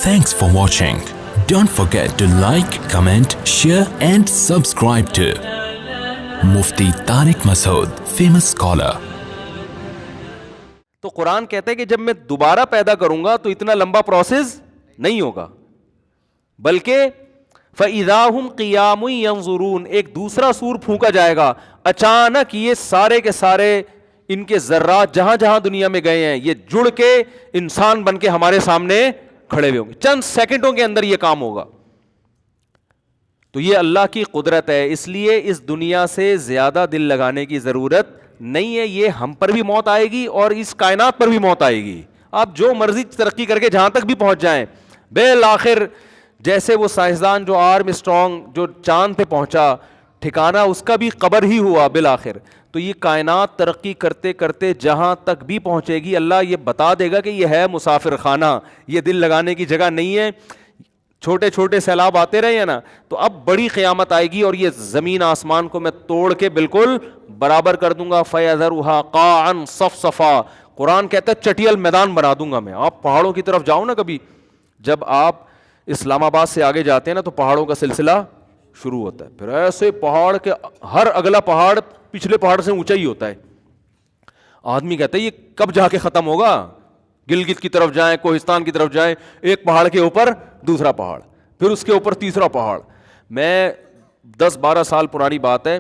Thanks for watching. Don't forget to like, comment, share and subscribe to Mufti Tariq Masood, famous scholar. تو قرآن کہتا ہے کہ جب میں دوبارہ پیدا کروں گا تو اتنا لمبا پروسیس نہیں ہوگا، بلکہ فَإِذَا هُمْ قِيَامٌ يَنظُرُونَ، ایک دوسرا سور پھونکا جائے گا، اچانک یہ سارے کے سارے ان کے ذرات جہاں جہاں دنیا میں گئے ہیں یہ جڑ کے انسان بن کے ہمارے سامنے کھڑے ہوئے ہوں گے، چند سیکنڈوں کے اندر یہ کام ہوگا. تو یہ اللہ کی قدرت ہے، اس لیے اس دنیا سے زیادہ دل لگانے کی ضرورت نہیں ہے. یہ ہم پر بھی موت آئے گی اور اس کائنات پر بھی موت آئے گی. آپ جو مرضی ترقی کر کے جہاں تک بھی پہنچ جائیں، بالآخر جیسے وہ سائنسدان جو آرم اسٹرانگ جو چاند پہ پہنچا، ٹھکانہ اس کا بھی قبر ہی ہوا بالآخر. تو یہ کائنات ترقی کرتے کرتے جہاں تک بھی پہنچے گی، اللہ یہ بتا دے گا کہ یہ ہے مسافر خانہ، یہ دل لگانے کی جگہ نہیں ہے. چھوٹے چھوٹے سیلاب آتے رہے ہیں نا، تو اب بڑی قیامت آئے گی اور یہ زمین آسمان کو میں توڑ کے بالکل برابر کر دوں گا. فَيَذَرُهَا قَاعًا صَفْصَفًا، قرآن کہتا ہے چٹیل میدان بنا دوں گا میں. آپ پہاڑوں کی طرف جاؤ نا کبھی، جب آپ اسلام آباد سے آگے جاتے ہیں نا تو پہاڑوں کا سلسلہ شروع ہوتا ہے، پھر ایسے پہاڑ کے ہر اگلا پہاڑ پچھلے پہاڑ سے اونچا ہی ہوتا ہے. آدمی کہتا ہے یہ کب جا کے ختم ہوگا؟ گلگت کی طرف جائیں، کوہستان کی طرف جائیں، ایک پہاڑ کے اوپر دوسرا پہاڑ، پھر اس کے اوپر تیسرا پہاڑ. میں 10-12 سال پرانی بات ہے،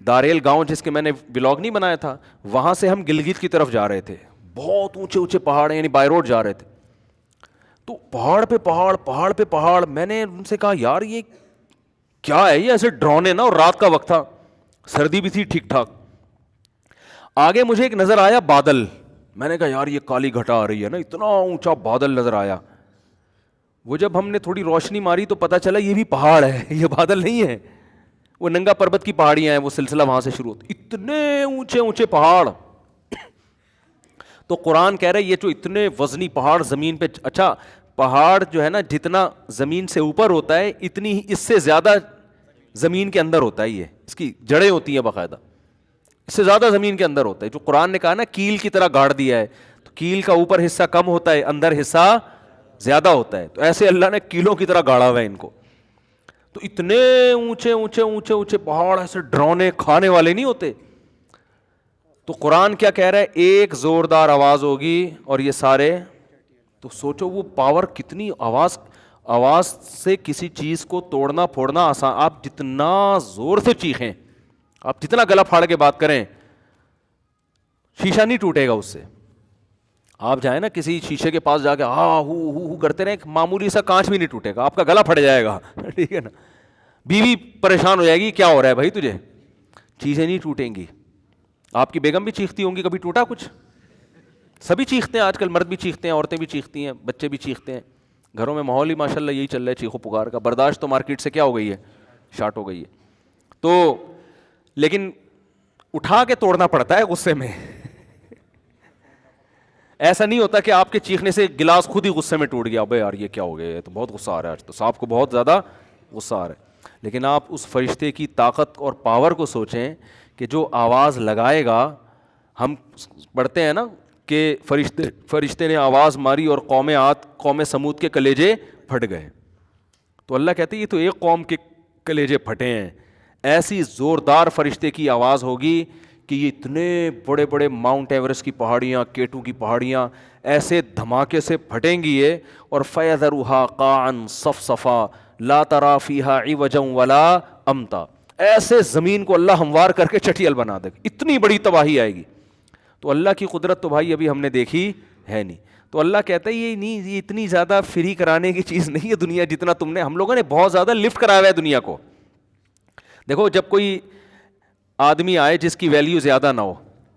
داریل گاؤں جس کے میں نے بلاگ نہیں بنایا تھا، وہاں سے ہم گلگت کی طرف جا رہے تھے. بہت اونچے اونچے پہاڑ ہیں، یعنی بائی روڈ جا رہے تھے. تو پہاڑ پہ پہاڑ، پہاڑ پہ پہاڑ. میں نے ان سے کہا یار یہ کیا ہے، یہ ایسے ڈرونے نا، اور رات کا وقت تھا، سردی بھی تھی ٹھیک ٹھاک. آگے مجھے ایک نظر آیا بادل. میں نے کہا یار یہ کالی گھٹا آ رہی ہے نا، اتنا اونچا بادل نظر آیا. وہ جب ہم نے تھوڑی روشنی ماری تو پتا چلا یہ بھی پہاڑ ہے، یہ بادل نہیں ہے. وہ ننگا پربت کی پہاڑیاں ہیں، وہ سلسلہ وہاں سے شروع ہوتا. اتنے اونچے اونچے پہاڑ. تو قرآن کہہ رہا ہے یہ جو اتنے وزنی پہاڑ زمین پہ، اچھا پہاڑ جو ہے نا جتنا زمین سے اوپر ہوتا ہے اتنی ہی اس سے زیادہ زمین کے اندر ہوتا ہے. یہ اس کی جڑیں ہوتی ہیں باقاعدہ، اس سے زیادہ زمین کے اندر ہوتا ہے. جو قرآن نے کہا نا کیل کی طرح گاڑ دیا ہے، تو کیل کا اوپر حصہ کم ہوتا ہے، اندر حصہ زیادہ ہوتا ہے. تو ایسے اللہ نے کیلوں کی طرح گاڑا ہوا ہے ان کو. تو اتنے اونچے اونچے اونچے اونچے پہاڑ ایسے ڈرونے کھانے والے نہیں ہوتے. تو قرآن کیا کہہ رہا ہے، ایک زوردار آواز ہوگی اور یہ سارے. تو سوچو وہ پاور کتنی، آواز سے کسی چیز کو توڑنا پھوڑنا آسان. آپ جتنا زور سے چیخیں، آپ جتنا گلا پھاڑ کے بات کریں، شیشہ نہیں ٹوٹے گا اس سے. آپ جائیں نا کسی شیشے کے پاس جا کے ہاں ہو کرتے رہے، معمولی سا کانچ بھی نہیں ٹوٹے گا، آپ کا گلا پھٹ جائے گا. ٹھیک ہے نا. بیوی پریشان ہو جائے گی، کیا ہو رہا ہے بھائی تجھے؟ چیزیں نہیں ٹوٹیں گی. آپ کی بیگم بھی چیختی ہوں گی، کبھی ٹوٹا کچھ؟ سبھی چیختے ہیں آج کل، مرد بھی چیختے ہیں، عورتیں بھی چیختی ہیں، بچے بھی چیختے ہیں. گھروں میں ماحول ہی ماشاءاللہ یہی چل رہا ہے، چیخو پکار کا. برداشت تو مارکیٹ سے کیا ہو گئی ہے، شارٹ ہو گئی ہے. تو لیکن اٹھا کے توڑنا پڑتا ہے غصے میں. ایسا نہیں ہوتا کہ آپ کے چیخنے سے گلاس خود ہی غصے میں ٹوٹ گیا، بھائی یار یہ کیا ہو گیا، تو بہت غصہ آ رہا ہے آج، تو صاحب کو بہت زیادہ غصہ آ رہا ہے. لیکن آپ اس فرشتے کی طاقت اور پاور کو سوچیں کہ جو آواز لگائے گا. ہم پڑھتے ہیں نا کہ فرشتے نے آواز ماری اور قوم سمود کے کلیجے پھٹ گئے. تو اللہ کہتے ہیں یہ تو ایک قوم کے کلیجے پھٹے ہیں. ایسی زوردار فرشتے کی آواز ہوگی کہ یہ اتنے بڑے بڑے ماؤنٹ ایوریسٹ کی پہاڑیاں، کیٹو کی پہاڑیاں ایسے دھماکے سے پھٹیں گی یہ. اور فَيَذَرُهَا قَاعًا صَفْصَفًا لَا تَرَىٰ فِيهَا عِوَجًا وَلَا أَمْتًا. ایسے زمین کو اللہ ہموار کر کے چٹیل بنا دے گا، اتنی بڑی تباہی آئے گی. تو اللہ کی قدرت تو بھائی ابھی ہم نے دیکھی ہے نہیں. تو اللہ کہتا ہے یہ اتنی زیادہ فری کرانے کی چیز نہیں ہے دنیا، جتنا تم نے، ہم لوگوں نے بہت زیادہ لفٹ کرایا ہوا ہے دنیا کو. دیکھو جب کوئی آدمی آئے جس کی ویلیو زیادہ نہ ہو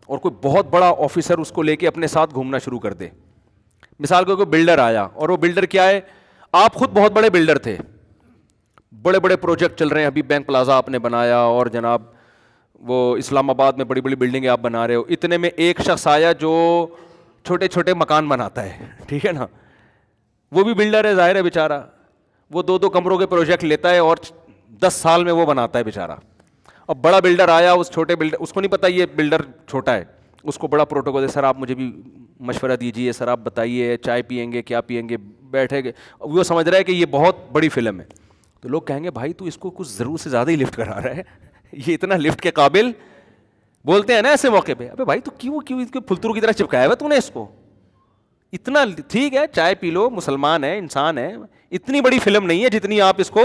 اور کوئی بہت بڑا آفیسر اس کو لے کے اپنے ساتھ گھومنا شروع کر دے. مثال کو کوئی بلڈر آیا، اور وہ بلڈر کیا ہے، آپ خود بہت بڑے بلڈر تھے، بڑے بڑے پروجیکٹ چل رہے ہیں، ابھی بینک پلازا آپ نے بنایا، اور جناب وہ اسلام آباد میں بڑی بڑی بلڈنگیں آپ بنا رہے ہو. اتنے میں ایک شخص آیا جو چھوٹے چھوٹے مکان بناتا ہے، ٹھیک ہے نا. وہ بھی بلڈر ہے ظاہر ہے بیچارہ، وہ 2 کمروں کے پروجیکٹ لیتا ہے اور 10 سال میں وہ بناتا ہے بیچارہ. اب بڑا بلڈر آیا، اس چھوٹے بلڈر، اس کو نہیں پتا یہ بلڈر چھوٹا ہے، اس کو بڑا پروٹوکول ہے، سر آپ مجھے بھی مشورہ دیجیے، سر آپ بتائیے چائے پئیں گے کیا پئیں گے، بیٹھے گئے, وہ سمجھ رہا ہے کہ یہ بہت بڑی فلم ہے. تو لوگ کہیں گے بھائی تو اس کو کچھ ضرورت سے زیادہ ہی لفٹ کرا رہا ہے, یہ اتنا لفٹ کے قابل, بولتے ہیں نا ایسے موقع پہ, ابے بھائی تو کیوں اس کے پھلترو کی طرح چپکایا ہوا تو نے اس کو, اتنا ٹھیک ہے چائے پی لو, مسلمان ہے, انسان ہے, اتنی بڑی فلم نہیں ہے جتنی آپ اس کو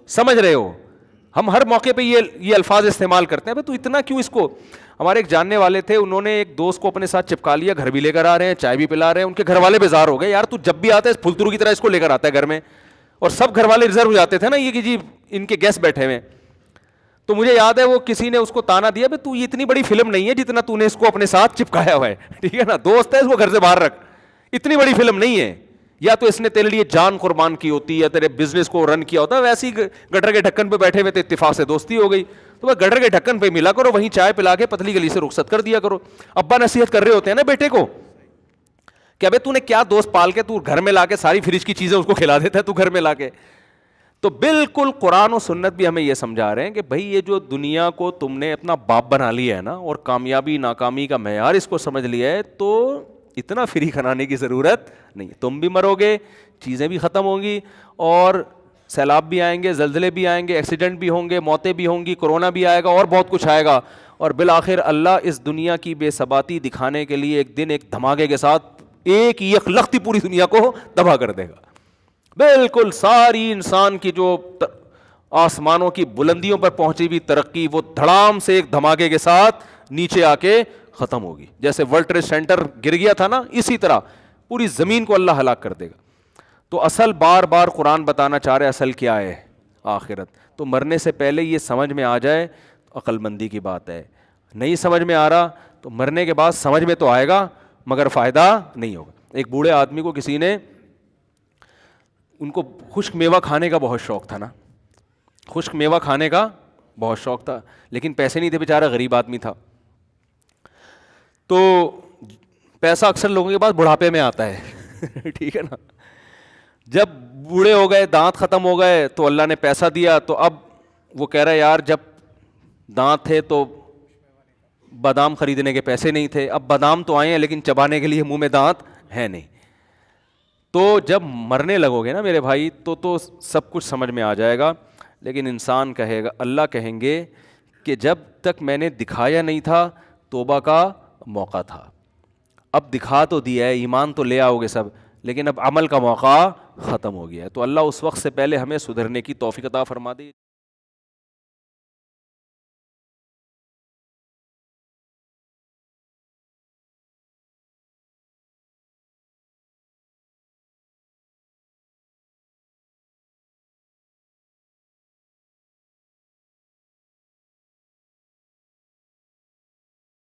سمجھ رہے ہو. ہم ہر موقع پہ یہ الفاظ استعمال کرتے ہیں, ابے تو اتنا کیوں اس کو. ہمارے ایک جاننے والے تھے, انہوں نے ایک دوست کو اپنے ساتھ چپکا لیا, گھر بھی لے کر آ رہے ہیں, چائے بھی پلا رہے ہیں, ان کے گھر والے بیزار ہو گئے, یار تو جب بھی آتا ہے پھلترو کی طرح اس کو لے کر آتا ہے گھر میں, اور سب گھر والے ریزرو ہو جاتے تھے نا یہ کہ جی ان کے گیسٹ بیٹھے ہوئے. تو مجھے یاد ہے وہ کسی نے اس کو تانا دیا, تو یہ اتنی بڑی فلم نہیں ہے جتنا تو نے اس کو اپنے ساتھ چپکایا ہوا ہے, ٹھیک ہے نا, دوست ہے اس کو گھر سے باہر رکھ, اتنی بڑی فلم نہیں ہے. یا تو اس نے تیرے لیے جان قربان کی ہوتی ہے, یا تیرے بزنس کو رن کیا ہوتا ہے, ویسے ہی گٹر کے ڈھکن پہ بیٹھے ہوئے تھے, اتفاق سے دوستی ہو گئی, تو وہ گٹر کے ڈھکن پہ ملا کرو, وہیں چائے پلا کے پتلی گلی سے رخصت کر دیا کرو. ابا نصیحت کر رہے ہوتے ہیں نا بیٹے کو کہ ابے تو نے کیا دوست پال کے تو گھر میں لا کے ساری فریج کی چیزیں اس کو کھلا دیتا ہے تو گھر میں لا کے. تو بالکل قرآن و سنت بھی ہمیں یہ سمجھا رہے ہیں کہ بھائی یہ جو دنیا کو تم نے اپنا باپ بنا لیا ہے نا, اور کامیابی ناکامی کا معیار اس کو سمجھ لیا ہے, تو اتنا فری کھلانے کی ضرورت نہیں. تم بھی مرو گے, چیزیں بھی ختم ہوں گی, اور سیلاب بھی آئیں گے, زلزلے بھی آئیں گے, ایکسیڈنٹ بھی ہوں گے, موتیں بھی ہوں گی, کرونا بھی آئے گا, اور بہت کچھ آئے گا, اور بالآخر اللہ اس دنیا کی بے ثباتی دکھانے کے لیے ایک دن ایک دھماکے کے ساتھ ایک یکلختی پوری دنیا کو تباہ کر دے گا. بالکل ساری انسان کی جو آسمانوں کی بلندیوں پر پہنچی ہوئی ترقی وہ دھڑام سے ایک دھماکے کے ساتھ نیچے آ کے ختم ہوگی. جیسے ورلڈ ٹریڈ سینٹر گر گیا تھا نا, اسی طرح پوری زمین کو اللہ ہلاک کر دے گا. تو اصل بار بار قرآن بتانا چاہ رہے اصل کیا ہے, آخرت. تو مرنے سے پہلے یہ سمجھ میں آ جائے عقل مندی کی بات ہے. نہیں سمجھ میں آ رہا تو مرنے کے بعد سمجھ میں تو آئے گا مگر فائدہ نہیں ہوگا. ایک بوڑھے آدمی کو کسی نے, ان کو خشک میوہ کھانے کا بہت شوق تھا نا, خشک میوہ کھانے کا بہت شوق تھا, لیکن پیسے نہیں تھے, بیچارہ غریب آدمی تھا. تو پیسہ اکثر لوگوں کے پاس بڑھاپے میں آتا ہے, ٹھیک ہے نا. جب بوڑھے ہو گئے, دانت ختم ہو گئے, تو اللہ نے پیسہ دیا, تو اب وہ کہہ رہا ہے یار جب دانت تھے تو بادام خریدنے کے پیسے نہیں تھے, اب بادام تو آئے ہیں لیکن چبانے کے لیے منہ میں دانت ہے نہیں. تو جب مرنے لگو گے نا میرے بھائی تو سب کچھ سمجھ میں آ جائے گا. لیکن انسان کہے گا, اللہ کہیں گے کہ جب تک میں نے دکھایا نہیں تھا توبہ کا موقع تھا, اب دکھا تو دیا ہے, ایمان تو لے آؤ گے سب, لیکن اب عمل کا موقع ختم ہو گیا ہے. تو اللہ اس وقت سے پہلے ہمیں سدھرنے کی توفیق عطا فرما دے.